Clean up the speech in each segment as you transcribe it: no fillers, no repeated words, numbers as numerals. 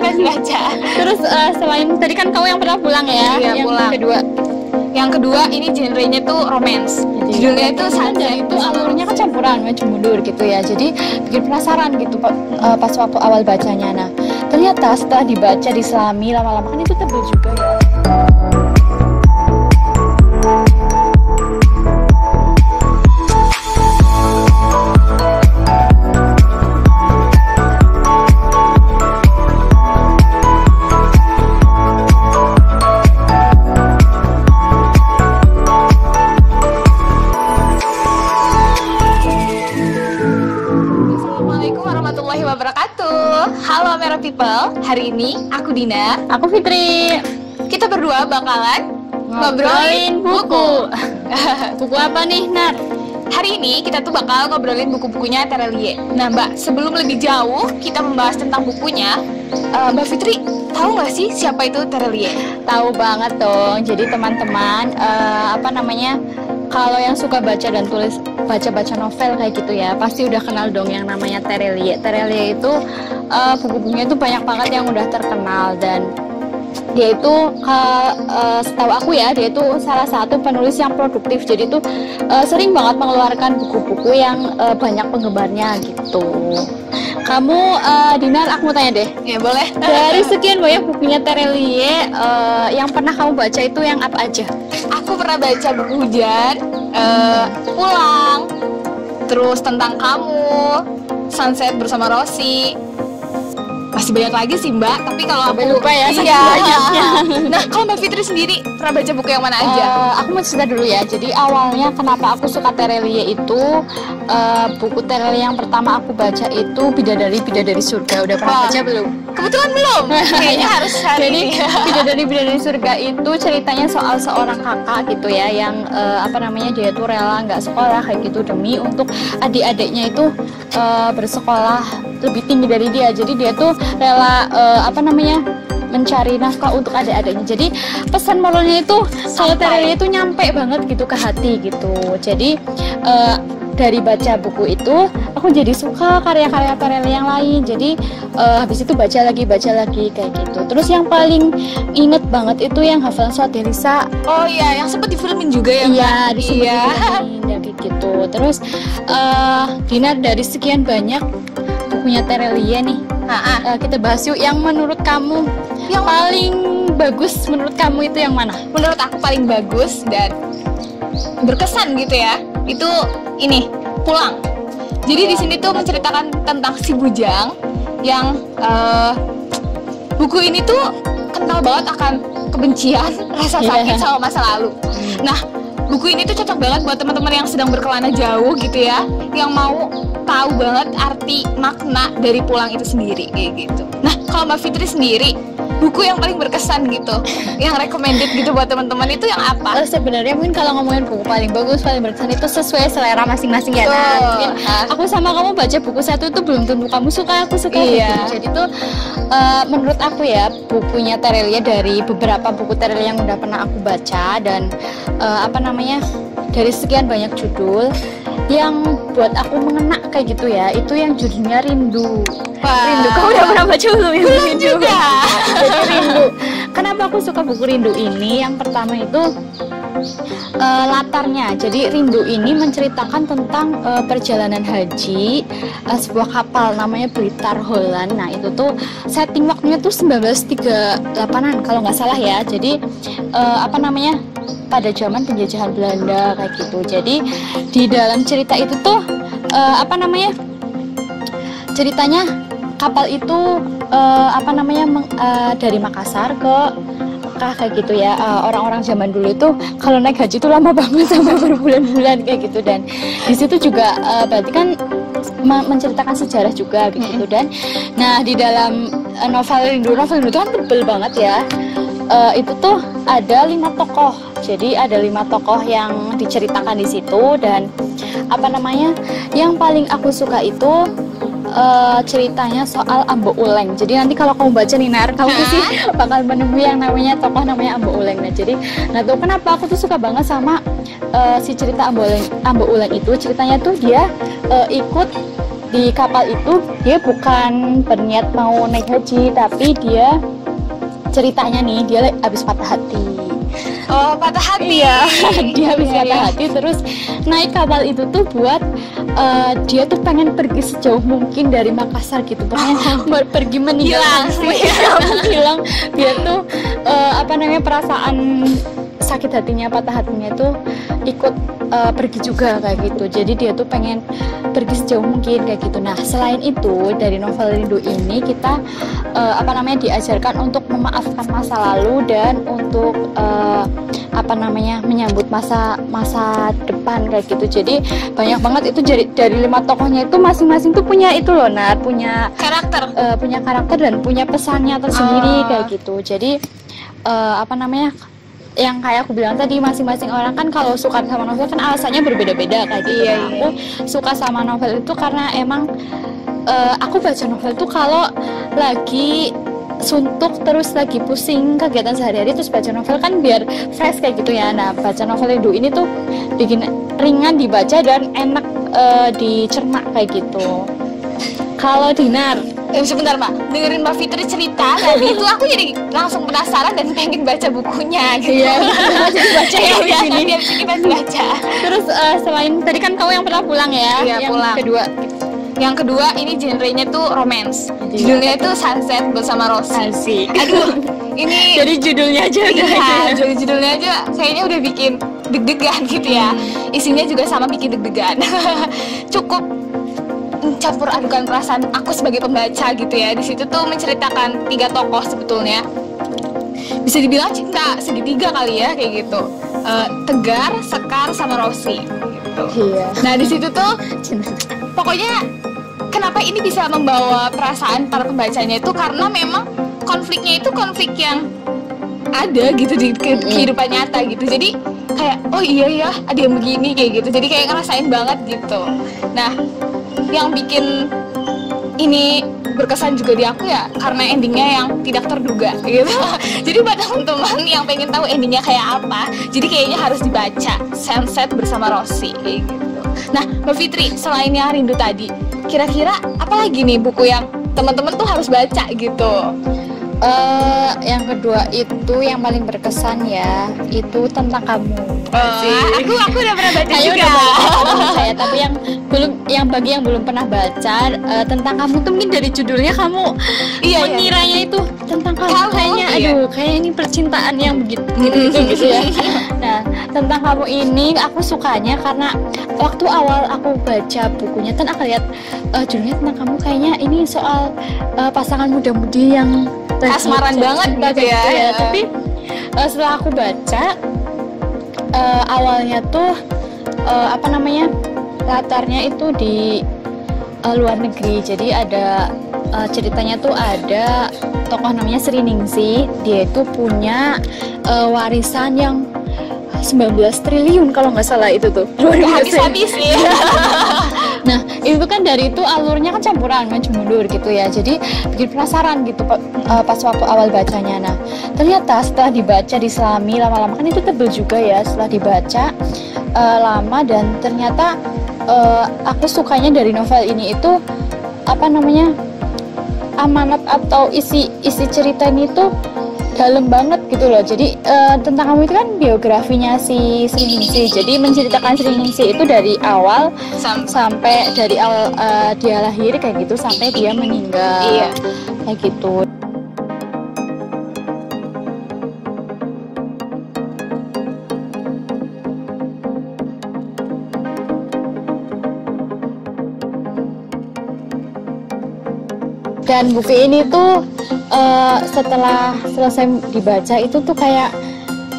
rekomendasi baca. Terus selain tadi kan kamu yang pernah pulang ya? Iya, yang pulang. Yang kedua ini genrenya tuh romance. Judulnya itu Sunset, itu alurnya kan campuran maju mundur gitu ya. Jadi bikin penasaran gitu pas waktu awal bacanya. Nah, ternyata setelah dibaca diselami lama-lama kan itu tebel juga ya. Halo Merah People, hari ini aku Dina, aku Fitri. Kita berdua bakalan ngobrolin buku. Buku apa nih, Nar? Hari ini kita tuh bakal ngobrolin buku-bukunya Terelie. Nah Mbak, sebelum lebih jauh kita membahas tentang bukunya, Mbak Fitri tahu nggak sih siapa itu Terelie? Tahu banget dong. Jadi teman-teman, kalau yang suka baca dan tulis baca novel kayak gitu ya, pasti udah kenal dong yang namanya Terelie. Terelie itu buku-bukunya itu banyak banget yang udah terkenal, dan dia itu setahu aku ya, dia itu salah satu penulis yang produktif. Jadi itu sering banget mengeluarkan buku-buku yang banyak penggemarnya gitu. Kamu, Dinar, aku mau tanya deh. Ya boleh. Dari sekian banyak bukunya Terelie, yang pernah kamu baca itu yang apa aja? Aku pernah baca buku Hujan, Pulang, terus Tentang Kamu, Sunset bersama Rosi. Masih banyak lagi sih Mbak, tapi kalau aku lupa ya, iya. Banyaknya. Nah, kalau Mbak Fitri sendiri pernah baca buku yang mana aja? Aku mau cerita dulu ya. Jadi awalnya kenapa aku suka Terelie itu, buku Terelie yang pertama aku baca itu Bidadari Surga. Udah pernah baca belum? Kebetulan belum. Kayaknya harus hari ini. Bidadari Surga itu ceritanya soal seorang kakak gitu ya, yang dia tuh rela nggak sekolah kayak gitu demi untuk adik-adiknya itu bersekolah lebih tinggi dari dia. Jadi dia tuh rela mencari nafkah untuk adik-adiknya. Jadi pesan moralnya itu kalau Terelie itu nyampe banget gitu ke hati gitu. Jadi dari baca buku itu aku jadi suka karya-karya Terelie yang lain. Jadi habis itu baca lagi kayak gitu. Terus yang paling inget banget itu yang Hafalan Surat Delisa. Oh iya, yang sempat difilmin juga ya? Iya, difilmin kayak gitu. Terus Dinar, dari sekian banyak bukunya Terelie nih, kita bahas yuk yang menurut kamu yang paling bagus. Menurut kamu itu yang mana? Menurut aku paling bagus dan berkesan gitu ya, itu ini, Pulang. Jadi di sini tuh menceritakan tentang si bujang yang buku ini tuh kental banget akan kebencian, rasa sakit sama masa lalu. Nah, buku ini tuh cocok banget buat teman-teman yang sedang berkelana jauh gitu ya, yang mau tahu banget arti makna dari pulang itu sendiri kayak gitu. Nah, kalau Mbak Fitri sendiri, buku yang paling berkesan gitu, yang recommended gitu buat teman-teman itu yang apa? Sebenarnya mungkin kalau ngomongin buku paling bagus, paling berkesan itu sesuai selera masing-masing ya. Mungkin aku sama kamu baca buku satu itu belum tentu kamu suka, aku suka gitu. Jadi tuh menurut aku ya, bukunya Terelie, dari beberapa buku Terelie yang udah pernah aku baca, dan dari sekian banyak judul yang buat aku mengena kayak gitu ya, itu yang judulnya Rindu. Rindu, kamu udah pernah baca belum? Belum juga. Jadi Rindu. Kenapa aku suka buku Rindu ini? Yang pertama itu latarnya. Jadi Rindu ini menceritakan tentang perjalanan haji sebuah kapal namanya Blitar Holland. Nah itu tuh setting waktunya tuh 1938an kalau nggak salah ya. Jadi pada zaman penjajahan Belanda kayak gitu. Jadi di dalam cerita itu tuh ceritanya kapal itu dari Makassar ke Mekah kayak gitu ya. Orang-orang zaman dulu itu kalau naik haji itu lama banget sampai berbulan-bulan kayak gitu. Dan di situ juga berarti kan menceritakan sejarah juga gitu. Dan nah di dalam novel Rindu itu kan tebel banget ya. Itu tuh ada 5 tokoh. Jadi ada 5 tokoh yang diceritakan di situ. Dan yang paling aku suka itu ceritanya soal Ambo Uleng. Jadi nanti kalau kamu baca nih Nar, kamu pasti bakal menemui yang namanya tokoh namanya Ambo Uleng. Nah jadi, tuh kenapa aku tuh suka banget sama si cerita Ambo Uleng itu. Ceritanya tuh dia ikut di kapal itu dia bukan berniat mau naik haji, tapi dia ceritanya nih dia habis patah hati. Oh, patah hati. Iya, dia habis Iya, patah iya. hati terus naik kapal itu tuh buat dia tuh pengen pergi sejauh mungkin dari Makassar gitu, pokoknya mau pergi meninggalkan hilang biar tuh apa namanya perasaan sakit hatinya, patah hatinya tuh ikut pergi juga kayak gitu. Jadi dia tuh pengen pergi sejauh mungkin kayak gitu. Nah, selain itu dari novel Rindu ini kita apa namanya diajarkan untuk memaafkan masa lalu dan untuk apa namanya menyambut masa depan kayak gitu. Jadi banyak banget itu dari 5 tokohnya itu masing-masing tuh punya itu loh, Nar, punya karakter dan punya pesannya tersendiri kayak gitu. Jadi apa namanya yang kayak aku bilang tadi, masing-masing orang kan kalau suka sama novel kan alasannya berbeda-beda kayak gitu. Iya, Nah, aku suka sama novel itu karena emang aku baca novel itu kalau lagi suntuk terus lagi pusing kegiatan sehari-hari terus baca novel kan biar fresh kayak gitu ya. Nah, baca novel Rindu ini tuh bikin ringan dibaca dan enak dicerna kayak gitu. Kalau Dinar, Sebentar Mbak, dengerin Mbak Fitri cerita tadi itu aku jadi langsung penasaran dan pengen baca bukunya gitu. Iya, jadi baca ya di sini. Nanti habis ini kita baca. Terus selain tadi kan kamu yang pernah pulang ya, Iya, yang pulang. Yang kedua ini genrenya tuh romance. Judulnya itu Sunset bersama Rosie. Asik. Aduh, ini Dari judulnya aja udah iya, itu ya. dari judulnya aja kayaknya udah bikin deg-degan gitu ya. Isinya juga sama bikin deg-degan. Cukup campur adukan perasaan aku sebagai pembaca gitu ya. Di situ tuh menceritakan 3 tokoh sebetulnya. Bisa dibilang cinta segitiga kali ya kayak gitu. Tegar, Sekar, sama Rosie gitu. Iya. Nah, di situ tuh pokoknya kenapa ini bisa membawa perasaan para pembacanya itu karena memang konfliknya itu konflik yang ada gitu di kehidupan nyata gitu. Jadi kayak oh iya ya ada yang begini kayak gitu. Jadi kayak ngerasain banget gitu. Nah, yang bikin ini berkesan juga di aku ya karena endingnya yang tidak terduga gitu. Jadi buat teman-teman yang pengen tahu endingnya kayak apa, jadi kayaknya harus dibaca Sunset bersama Rosie kayak gitu. Nah, Mbak Fitri, selain yang Rindu tadi, kira-kira apa lagi nih buku yang teman-teman tuh harus baca gitu? Yang kedua itu yang paling berkesan ya, itu Tentang Kamu. Aku udah pernah baca Saya juga. udah baca saya, tapi bagi yang belum pernah baca Tentang Kamu tuh mungkin dari judulnya kamu mengiranya itu tentang kamu kayaknya kayak ini percintaan yang begitu gitu ya. Nah, Tentang Kamu ini aku sukanya karena waktu awal aku baca bukunya kan aku lihat judulnya Tentang Kamu, kayaknya ini soal pasangan muda-mudi yang Kasmaran banget gitu ya. Tapi setelah aku baca awalnya tuh apa namanya latarnya itu di luar negeri. Jadi ada ceritanya tuh ada tokoh namanya Sri Ningsih. Dia itu punya warisan yang 19 triliun kalau nggak salah itu tuh. Habis-habis ya. Nah, itu kan dari itu alurnya kan campuran maju mundur gitu ya. Jadi bikin penasaran gitu pas waktu awal bacanya. Nah, ternyata setelah dibaca diselami lama-lama kan itu tebel juga ya. Setelah dibaca lama dan ternyata aku sukanya dari novel ini itu apa namanya amanat atau isi cerita ini tuh dalam banget gitu loh. Jadi Tentang Kamu itu kan biografinya si Sri Ningsih. Jadi menceritakan Sri Ningsih itu dari awal sampai dari awal dia lahir kayak gitu sampai dia meninggal. Iya. Kayak gitu. Dan buku ini tuh setelah selesai dibaca itu tuh kayak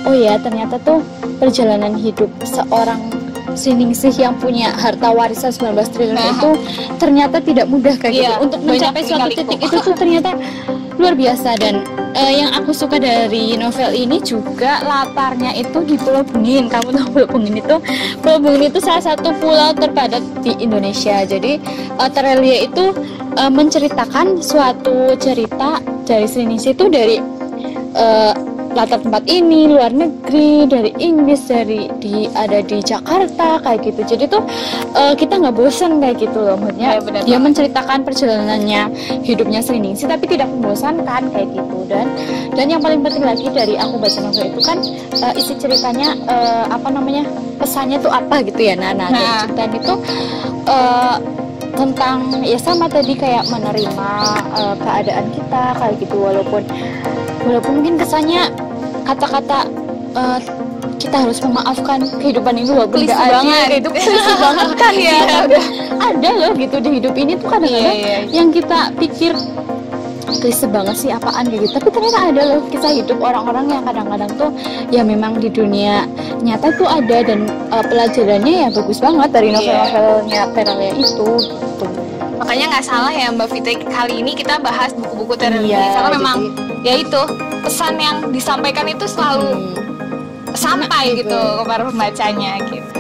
oh ya ternyata tuh perjalanan hidup seorang Sri Ningsih yang punya harta warisan 19 triliun itu ternyata tidak mudah kayak gitu. Untuk mencapai suatu titik itu tuh ternyata luar biasa. Dan yang aku suka dari novel ini juga latarnya itu di Pulau Bungin. Kamu tahu Pulau Bungin itu? Pulau Bungin itu salah satu pulau terpadat di Indonesia. Jadi Terelia itu menceritakan suatu cerita dari Sri Ningsih itu dari latar tempat ini, luar negeri, dari Inggris, ada di Jakarta kayak gitu. Jadi tuh kita nggak bosan kayak gitu loh, maksudnya dia menceritakan perjalanannya hidupnya Sriningsih tapi tidak membosankan kayak gitu. Dan yang paling penting lagi dari aku baca novel itu kan isi ceritanya pesannya tuh apa gitu ya. Nah dan itu tentang ya sama tadi kayak menerima keadaan kita kayak gitu, walaupun mungkin kesannya kata-kata kita harus memaafkan kehidupan ini walaupun klise gak banget adil, itu klise banget kan ya. Ada loh gitu di hidup ini tuh kadang-kadang yang kita pikir klise banget sih apaan gitu, tapi ternyata ada loh kisah hidup orang-orang yang kadang-kadang tuh ya memang di dunia nyata tuh ada, dan pelajarannya ya bagus banget dari novel-novelnya Terelia itu gitu. Makanya nggak salah ya Mbak Fitri, kali ini kita bahas buku-buku Terelia karena memang ya itu pesan yang disampaikan itu selalu sampai gitu ke para pembacanya gitu.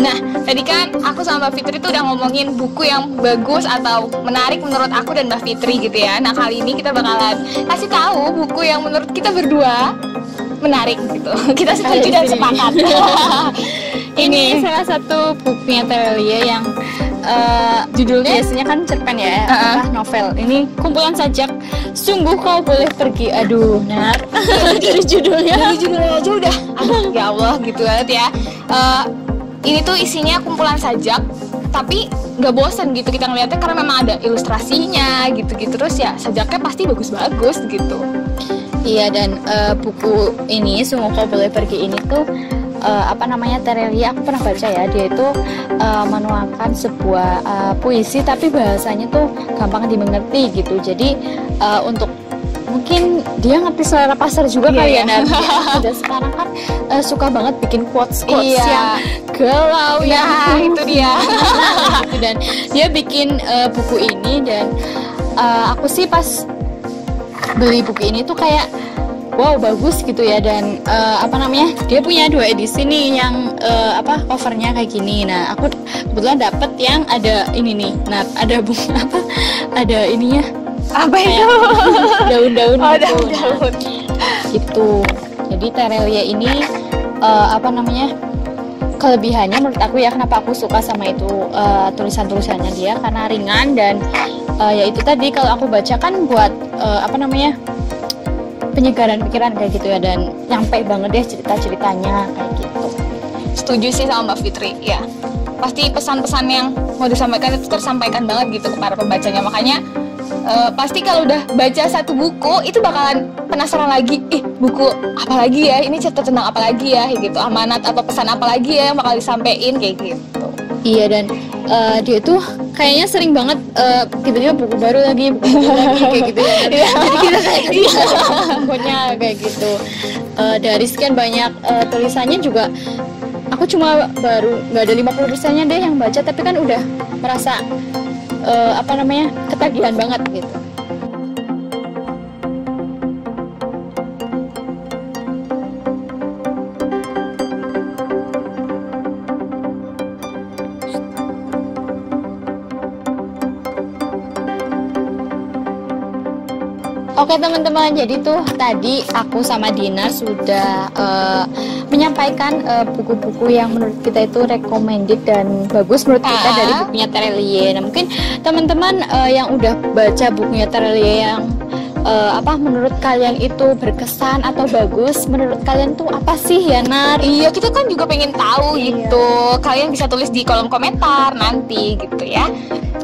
Nah, tadi kan aku sama Mbak Fitri tuh udah ngomongin buku yang bagus atau menarik menurut aku dan Mbak Fitri gitu ya. Nah, kali ini kita bakalan kasih tahu buku yang menurut kita berdua menarik gitu. Kita setuju dan sepakat. Ini salah satu bukunya Terelia yang judulnya biasanya kan cerpen ya, novel. Ini kumpulan sajak Sungguh Kau Boleh Pergi. Aduh, Nar. Dari judulnya aja udah ya Allah gitu banget ya. Ini tuh isinya kumpulan sajak, tapi nggak bosan gitu kita ngeliatnya karena memang ada ilustrasinya gitu-gitu, terus ya sajaknya pasti bagus-bagus gitu. Iya, dan buku ini Sungguh Kau Boleh Pergi ini tuh Terelia, aku pernah baca ya, dia itu menuangkan sebuah puisi tapi bahasanya tuh gampang dimengerti gitu. Jadi untuk mungkin dia ngerti selera pasar juga kali ya. Nah, udah sekarang kan suka banget bikin quotes yang galau ya, itu dia. Gitu. Dan dia bikin buku ini, dan aku sih pas beli buku ini tuh kayak wow, bagus gitu ya. Dan dia punya 2 edisi nih yang covernya kayak gini. Nah, aku kebetulan dapet yang ada ini nih. Nah, ada bunga ada ininya. Apa itu? Daun-daun gitu. Daun-daun. Gitu. Jadi Terelia ini kelebihannya menurut aku ya, kenapa aku suka sama itu tulisan-tulisannya dia, karena ringan dan ya itu tadi kalau aku baca kan buat penyegaran pikiran kayak gitu ya, dan nyampe banget deh cerita-ceritanya kayak gitu. Setuju sih sama Mbak Fitri ya. Pasti pesan-pesan yang mau disampaikan itu tersampaikan banget gitu ke para pembacanya. Makanya pasti kalau udah baca satu buku itu bakalan penasaran lagi, buku apa lagi ya, ini cerita tentang apa lagi ya gitu, amanat apa pesan apa lagi ya yang bakal disampaikan kayak gitu. Iya, dan dia tuh kayaknya sering banget tiba-tiba buku baru lagi kayak gitu ya. Jadi kita kayak pokoknya kayak gitu. Dari sekian banyak tulisannya juga aku cuma baru nggak ada 50%-nya deh yang baca, tapi kan udah merasa ketagihan banget gitu. Oke teman-teman, jadi tuh tadi aku sama Dinar sudah menyampaikan buku-buku yang menurut kita itu recommended dan bagus menurut kita dari bukunya Terelia. Nah, mungkin teman-teman yang udah baca bukunya Terelia yang menurut kalian itu berkesan atau bagus, menurut kalian tuh apa sih ya, Nar? Iya, kita kan juga pengen tahu gitu. Kalian bisa tulis di kolom komentar nanti gitu ya.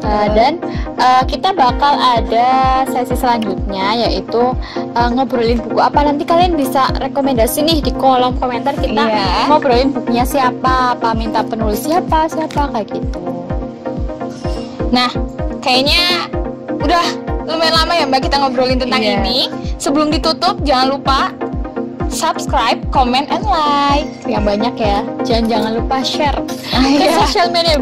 Dan kita bakal ada sesi selanjutnya, yaitu ngobrolin buku apa. Nanti kalian bisa rekomendasi nih di kolom komentar, kita ngobrolin bukunya siapa, minta penulis siapa kayak gitu. Nah, kayaknya udah lumayan lama ya Mbak kita ngobrolin tentang ini. Sebelum ditutup, jangan lupa subscribe, comment, and like yang banyak ya. Jangan lupa share ke sosial media.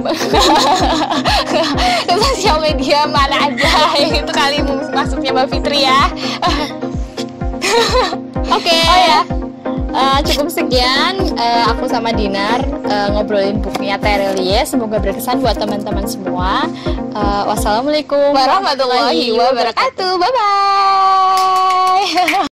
Ke sosial media mana aja itu kali masuknya Mbak Fitri ya. Oke. Oh ya, Cukup sekian aku sama Dinar ngobrolin bukunya Terelie. Semoga berkesan buat teman-teman semua. Wassalamualaikum warahmatullahi wabarakatuh. Bye bye.